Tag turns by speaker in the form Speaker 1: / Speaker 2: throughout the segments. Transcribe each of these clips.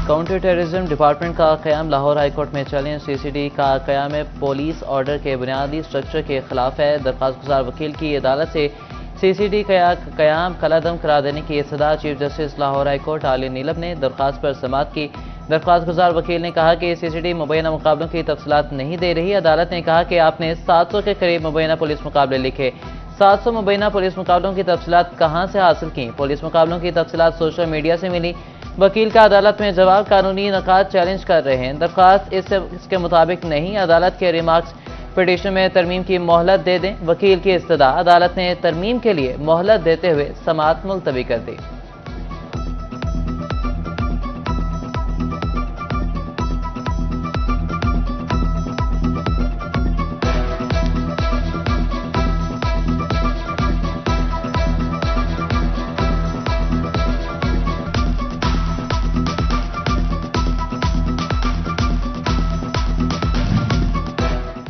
Speaker 1: Counter terrorism department का क़याम Lahore high court में challenge. CCD का क़याम पुलिस ऑर्डर के बुनियादी स्ट्रक्चर के खिलाफ है। दरख्वास्त गुजार वकील की अदालत से सीसीडी का क़याम कलादम करा देने की इस्तदा। Chief justice Lahore high court आली नीलम ने दरख्वास्त पर समाअत की। दरख्वास्त गुजार वकील ने कहा कि सीसीडी मुबैना मुकाबलों की तफसीलात नहीं दे रही। अदालत ने कहा कि आपने 700 के करीब मुबैना पुलिस मुकाबले लिखे, 700 मुबैना पुलिस मुकाबलों की तफसीलात कहाँ से हासिल की? पुलिस मुकाबलों की तफसीलात सोशल मीडिया से मिली। वकील का अदालत में जवाब कानूनी नकात चैलेंज कर रहे हैं। दरख्वास्त इसके मुताबिक नहीं। अदालत के रिमार्क्स पिटीशन में तरमीम की मोहलत दे दें। वकील की इस्तदा। अदालत ने तरमीम के लिए मोहलत देते हुए समाअत मुलतवी कर दी।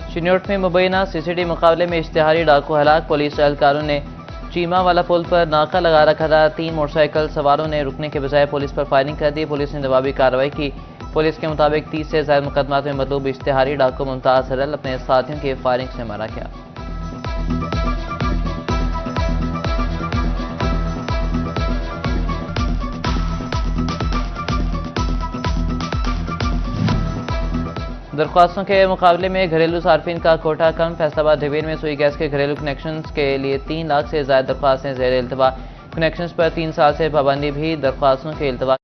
Speaker 1: चिन्योट में मुबैना सीसीडी मुकाबले में इश्तिहारी डाकू हलाक। पुलिस एहलकारों ने चीमा वाला पुल पर नाका लगा रखा था। 3 मोटरसाइकिल सवारों ने रुकने के बजाय पुलिस पर फायरिंग कर दी। पुलिस ने जवाबी कार्रवाई की। पुलिस के मुताबिक 30 से ज्यादा मुकदमात में मतलूब इश्तिहारी डाकू मुमताज हरल अपने साथियों के फायरिंग से मारा गया। दरख्वास्तों के मुकाबले में घरेलू सार्फिन का कोटा कम। फैसलाबाद डिवीजन में सुई गैस के घरेलू कनेक्शन के लिए 3 लाख से ज्यादा दरख्वास्तें ज़ेर इल्तवा। कनेक्शन पर 3 साल से पाबंदी भी दरख्वास्तों के इल्तवा।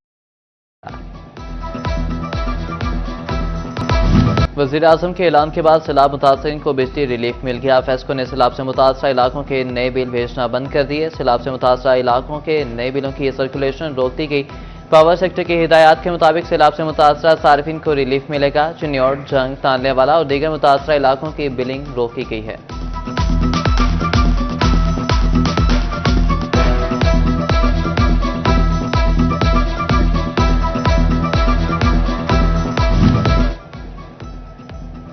Speaker 1: वज़ीर आज़म के ऐलान के बाद सैलाब मुतासरीन को बिजली रिलीफ मिल गया। फेस्को ने सैलाब से मुतासरा इलाकों के नए बिल भेजना बंद कर दिए। सैलाब से मुतासरा इलाकों के नए बिलों की सर्कुलेशन रोक दी गई। पावर सेक्टर की हिदायत के मुताबिक सैलाब से मुतासरा सार्फिन को रिलीफ मिलेगा। चिन्योट, जंग, तानले वाला और दीगर मुतासरा इलाकों की बिलिंग रोकी गई है।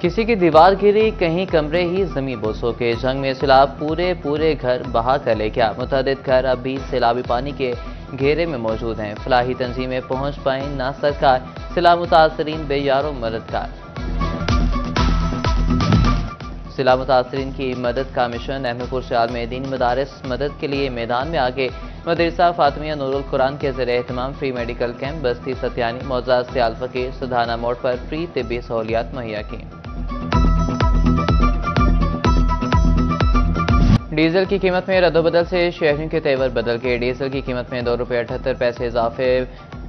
Speaker 1: किसी की दीवार गिरी, कहीं कमरे ही जमीन बोसों के। जंग में सैलाब पूरे घर बहा कर ले गया। मुतअद्दिद घर अब भी सैलाबी पानी के घेरे में मौजूद हैं। फलाही तंजीमें पहुंच पाई ना। सरकार सैलाब मुतासरीन बेयारो मददगार। सैलाब मुतासरीन की मदद का मिशन। अहमदपुर शहर में दीनी मदारिस मदद के लिए मैदान में आगे। मदरसा फातिमिया नूरुल कुरान के ज़रिए एहतमाम फ्री मेडिकल कैंप। बस्ती सत्यानी मौजा सियाल फकीर सुधाना मोड़ पर फ्री तिब्बी सहूलियात मुहैया की। डीजल की कीमत में रद्दोबदल से शहरियों के तेवर बदल गए। डीजल की कीमत में 2 रुपये 78 पैसे इजाफे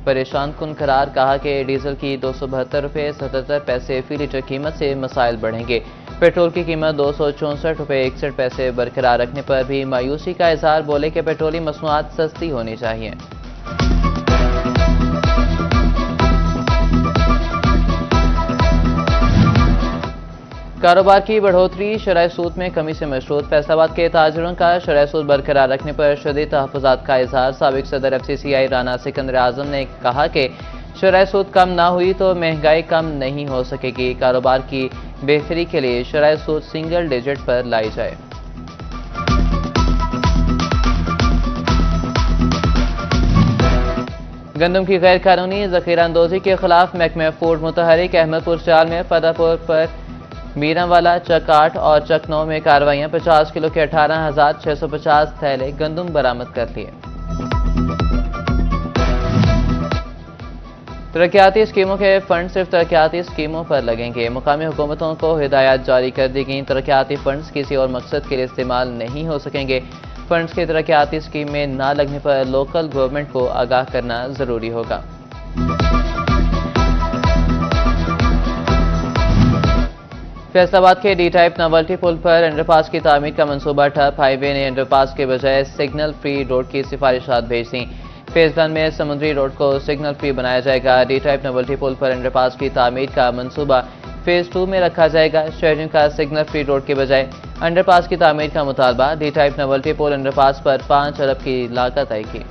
Speaker 1: परेशान कुन करार। कहा कि डीजल की 272 रुपये 77 पैसे फी लीटर कीमत से मसाइल बढ़ेंगे। पेट्रोल की कीमत 264 रुपये 61 पैसे बरकरार रखने पर भी मायूसी का इजहार। बोले कि पेट्रोली मसनूआत सस्ती होनी चाहिए। कारोबार की बढ़ोतरी, शरह सूद में कमी से मशरूत। फैसलाबाद के ताजरों का शरह सूद बरकरार रखने पर शदीद तहफ़्फ़ुज़ात का इजहार। साबिक़ सदर FCCI राना सिकंदर आज़म ने कहा कि शरह सूद कम ना हुई तो महंगाई कम नहीं हो सकेगी। कारोबार की बेहतरी के लिए शरह सूद सिंगल डिजिट पर लाई जाए। गंदम की गैर कानूनी ज़ख़ीरा अंदोज़ी के खिलाफ महकमा फूड मुतहरिक। अहमदपुर शहर में फदापुर पर मीरावाला चक 8 और चक 9 में कार्रवाइयां। 50 किलो के 18,650 थैले गंदम बरामद कर लिए। तरक्याती स्कीमों के फंड सिर्फ तरक्याती स्कीमों पर लगेंगे। मुकामी हुकूमतों को हिदायत जारी कर दी गई। तरक्याती फंड्स किसी और मकसद के लिए इस्तेमाल नहीं हो सकेंगे। फंड्स की तरक्याती स्कीम में ना लगने पर लोकल गवर्नमेंट को आगाह करना जरूरी होगा। फैसलाबाद के डी टाइप नवल्टी पुल पर अंडरपास की तामीर का मंसूबा ठप। हाईवे ने अंडरपास के बजाय सिग्नल फ्री रोड की सिफारिशात भेज दी। फेज 1 में समुद्री रोड को सिग्नल फ्री बनाया जाएगा। डी टाइप नवल्टी पुल पर अंडरपास की तामीर का मंसूबा फेज 2 में रखा जाएगा। शहरियों का सिग्नल फ्री रोड के बजाय अंडरपास की तामीर का मुतालबा। डी टाइप नवल्टी पुल अंडरपास पर 5 अरब की लागत आएगी।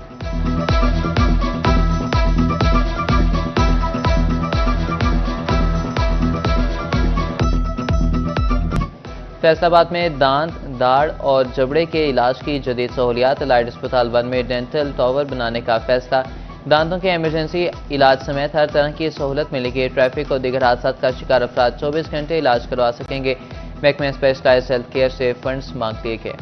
Speaker 1: फैसलाबाद में दांत, दाढ़ और जबड़े के इलाज की जदीद सहूलियात। लाइट अस्पताल 1 में डेंटल टावर बनाने का फैसला। दांतों के इमरजेंसी इलाज समेत हर तरह की सहूलत मिलेगी। ट्रैफिक और दीगर हादसा का शिकार अफराद 24 घंटे इलाज करवा सकेंगे। महकमे स्पेशलाइज्ड हेल्थ केयर से फंड्स मांग लिए गए।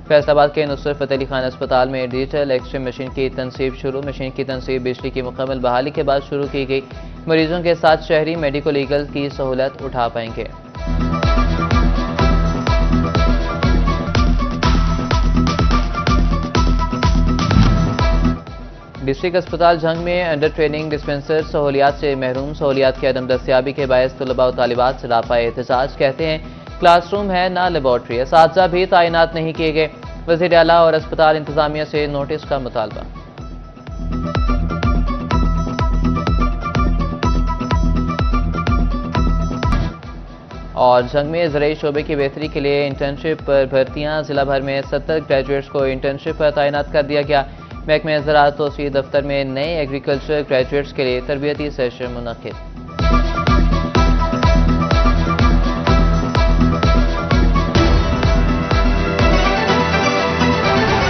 Speaker 1: फैसलाबाद के नुसरत फतेह अली खान अस्पताल में डिजिटल एक्सरे मशीन की तनसीब शुरू। मशीन की तनसीब बिजली की मुकम्मल बहाली के बाद शुरू की गई। मरीजों के साथ शहरी मेडिको लीगल की सहूलत उठा पाएंगे। डिस्ट्रिक्ट अस्पताल जंग में अंडर ट्रेनिंग डिस्पेंसर सहूलियात से महरूम। सहूलियात की अदम दस्तियाबी के बायस तलबा और तालिबात से रापा एहतजाज। कहते हैं क्लासरूम है ना लेबॉर्ट्री, असातिज़ा भी तैनात नहीं किए गए। वज़ीर आला और अस्पताल इंतजामिया से नोटिस का मुतालबा। और जंग में ज़राई शोबे की बेहतरी के लिए इंटर्नशिप पर भर्तियां। जिला भर में 70 ग्रेजुएट्स को इंटर्नशिप पर तैनात कर दिया गया। महकमे ज़राअत तोसी दफ्तर में नए एग्रीकल्चर ग्रेजुएट्स के लिए तरबियती सेशन मुनक़िद।